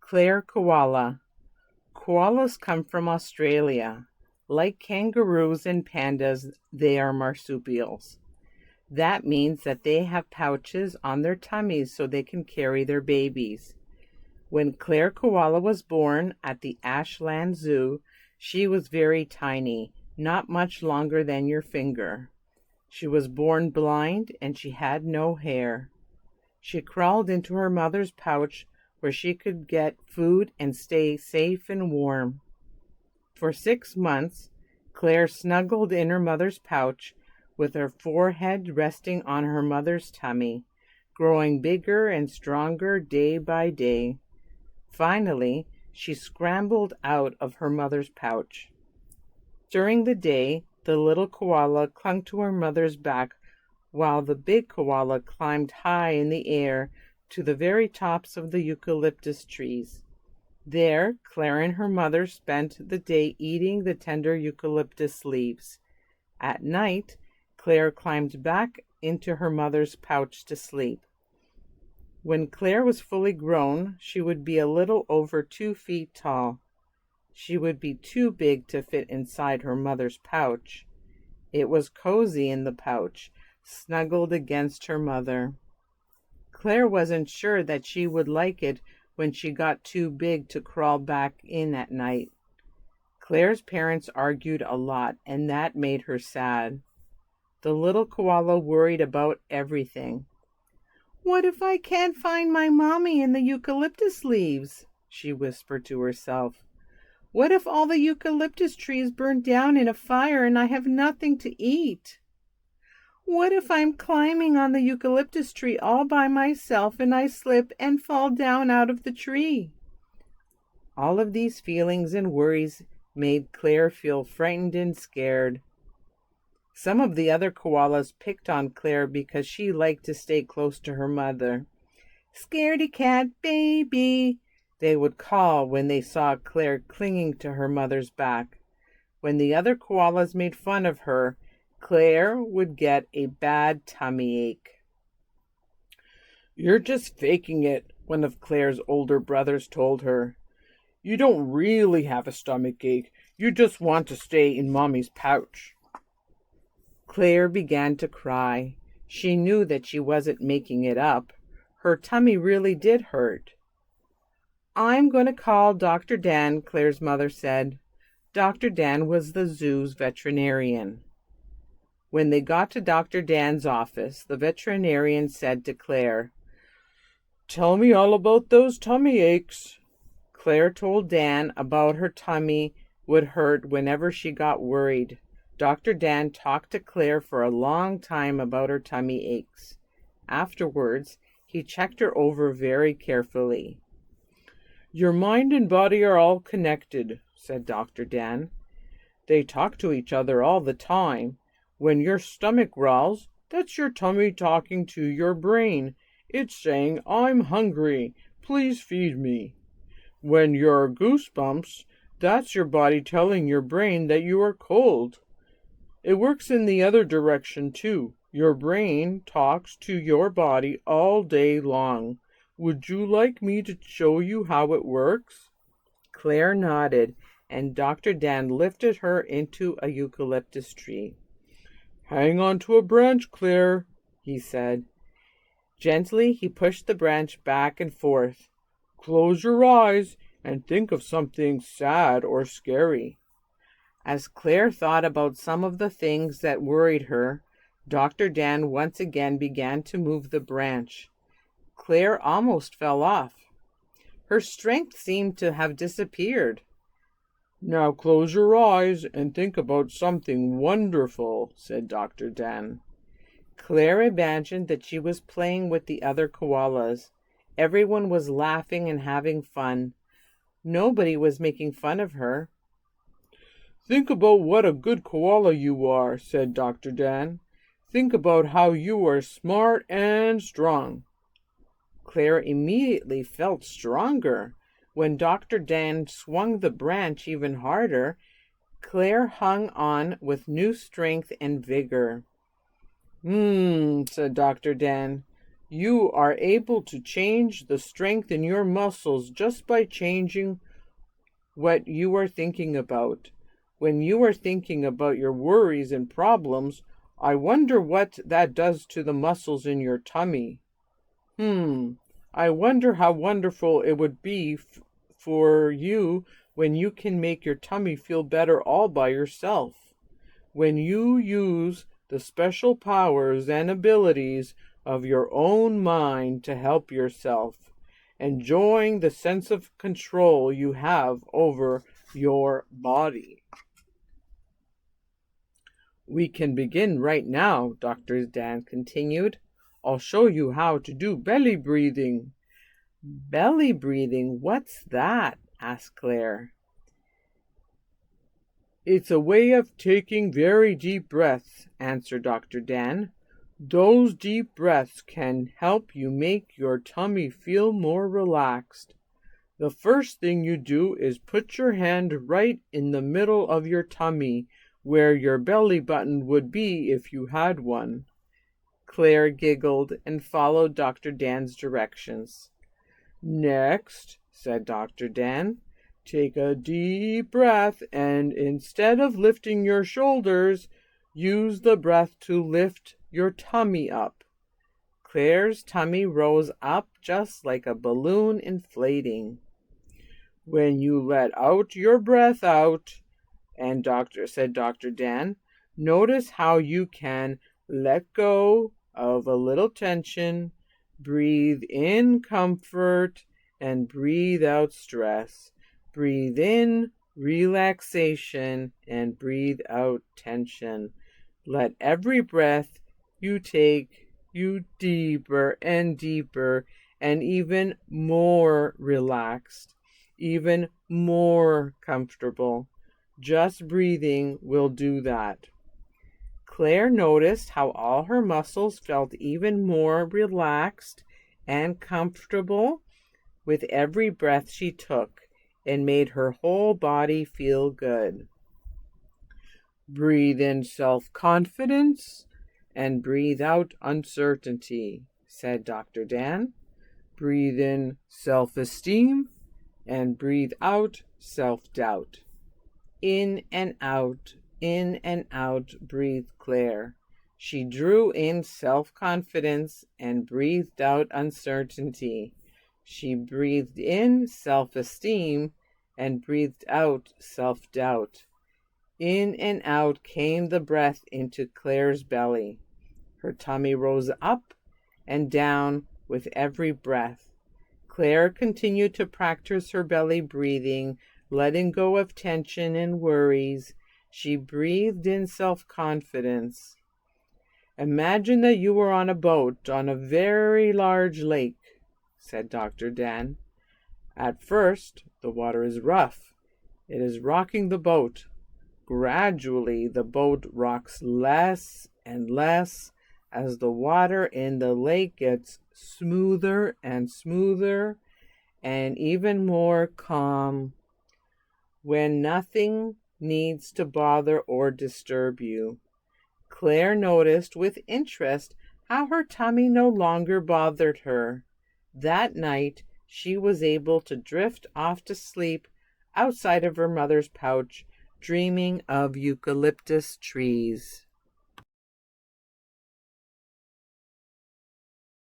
Claire Koala. Koalas come from Australia. Like kangaroos and pandas, they are marsupials. That means that they have pouches on their tummies so they can carry their babies. When Claire Koala was born at the Ashland Zoo, she was very tiny, not much longer than your finger. She was born blind and she had no hair. She crawled into her mother's pouch where she could get food and stay safe and warm. For 6 months, Claire snuggled in her mother's pouch with her forehead resting on her mother's tummy, growing bigger and stronger day by day. Finally, she scrambled out of her mother's pouch. During the day, the little koala clung to her mother's back while the big koala climbed high in the air to the very tops of the eucalyptus trees. There, Claire and her mother spent the day eating the tender eucalyptus leaves. At night, Claire climbed back into her mother's pouch to sleep. When Claire was fully grown, she would be a little over 2 feet tall. She would be too big to fit inside her mother's pouch. It was cozy in the pouch, snuggled against her mother. Claire wasn't sure that she would like it when she got too big to crawl back in at night. Claire's parents argued a lot, and that made her sad. The little koala worried about everything. "What if I can't find my mommy in the eucalyptus leaves?" she whispered to herself. "What if all the eucalyptus trees burn down in a fire and I have nothing to eat? What if I'm climbing on the eucalyptus tree all by myself and I slip and fall down out of the tree?" All of these feelings and worries made Claire feel frightened and scared. Some of the other koalas picked on Claire because she liked to stay close to her mother. "Scaredy cat baby," they would call when they saw Claire clinging to her mother's back. When the other koalas made fun of her, Claire would get a bad tummy ache. "You're just faking it," one of Claire's older brothers told her. "You don't really have a stomach ache. You just want to stay in Mommy's pouch." Claire began to cry. She knew that she wasn't making it up. Her tummy really did hurt. "I'm going to call Dr. Dan," Claire's mother said. Dr. Dan was the zoo's veterinarian. When they got to Dr. Dan's office, the veterinarian said to Claire, "Tell me all about those tummy aches." Claire told Dan about her tummy would hurt whenever she got worried. Dr. Dan talked to Claire for a long time about her tummy aches. Afterwards, he checked her over very carefully. "Your mind and body are all connected," said Dr. Dan. "They talk to each other all the time. When your stomach growls, that's your tummy talking to your brain. It's saying, 'I'm hungry, please feed me.' When you're goosebumps, that's your body telling your brain that you are cold. It works in the other direction too. Your brain talks to your body all day long. Would you like me to show you how it works?" Claire nodded, and Dr. Dan lifted her into a eucalyptus tree. "Hang on to a branch, Claire," he said. Gently, he pushed the branch back and forth. "Close your eyes and think of something sad or scary." As Claire thought about some of the things that worried her, Dr. Dan once again began to move the branch. Claire almost fell off. Her strength seemed to have disappeared. "Now close your eyes and think about something wonderful," said Dr. Dan. Claire imagined that she was playing with the other koalas. Everyone was laughing and having fun. Nobody was making fun of her. "Think about what a good koala you are," said Dr. Dan. "Think about how you are smart and strong." Claire immediately felt stronger. When Dr. Dan swung the branch even harder, Claire hung on with new strength and vigor. Said Dr. Dan. You are able to change the strength in your muscles just by changing what you are thinking about. When you are thinking about your worries and problems, I wonder what that does to the muscles in your tummy. I wonder how wonderful it would be for you when you can make your tummy feel better all by yourself. When you use the special powers and abilities of your own mind to help yourself, enjoying the sense of control you have over your body. We can begin right now, Dr. Dan continued. I'll show you how to do belly breathing. Belly breathing? What's that? Asked Claire. It's a way of taking very deep breaths, answered Dr. Dan. Those deep breaths can help you make your tummy feel more relaxed. The first thing you do is put your hand right in the middle of your tummy, where your belly button would be if you had one. Claire giggled and followed Dr. Dan's directions. Next, said Dr. Dan, take a deep breath and instead of lifting your shoulders, use the breath to lift your tummy up. Claire's tummy rose up just like a balloon inflating. When you let out your breath out, said Dr. Dan, notice how you can let go of a little tension, breathe in comfort, and breathe out stress. Breathe in relaxation and breathe out tension. Let every breath you take you deeper and deeper and even more relaxed, even more comfortable. Just breathing will do that. Claire noticed how all her muscles felt even more relaxed and comfortable with every breath she took. It made her whole body feel good. Breathe in self-confidence and breathe out uncertainty, said Dr. Dan. Breathe in self-esteem and breathe out self-doubt. In and out, breathed Claire. She drew in self-confidence and breathed out uncertainty. She breathed in self-esteem and breathed out self-doubt. In and out came the breath into Claire's belly. Her tummy rose up and down with every breath. Claire continued to practice her belly breathing, letting go of tension and worries. She breathed in self-confidence. Imagine that you were on a boat on a very large lake, said Dr. Dan. At first, the water is rough. It is rocking the boat. Gradually, the boat rocks less and less as the water in the lake gets smoother and smoother and even more calm. When nothing needs to bother or disturb you. Claire noticed with interest how her tummy no longer bothered her. That night, she was able to drift off to sleep outside of her mother's pouch, dreaming of eucalyptus trees.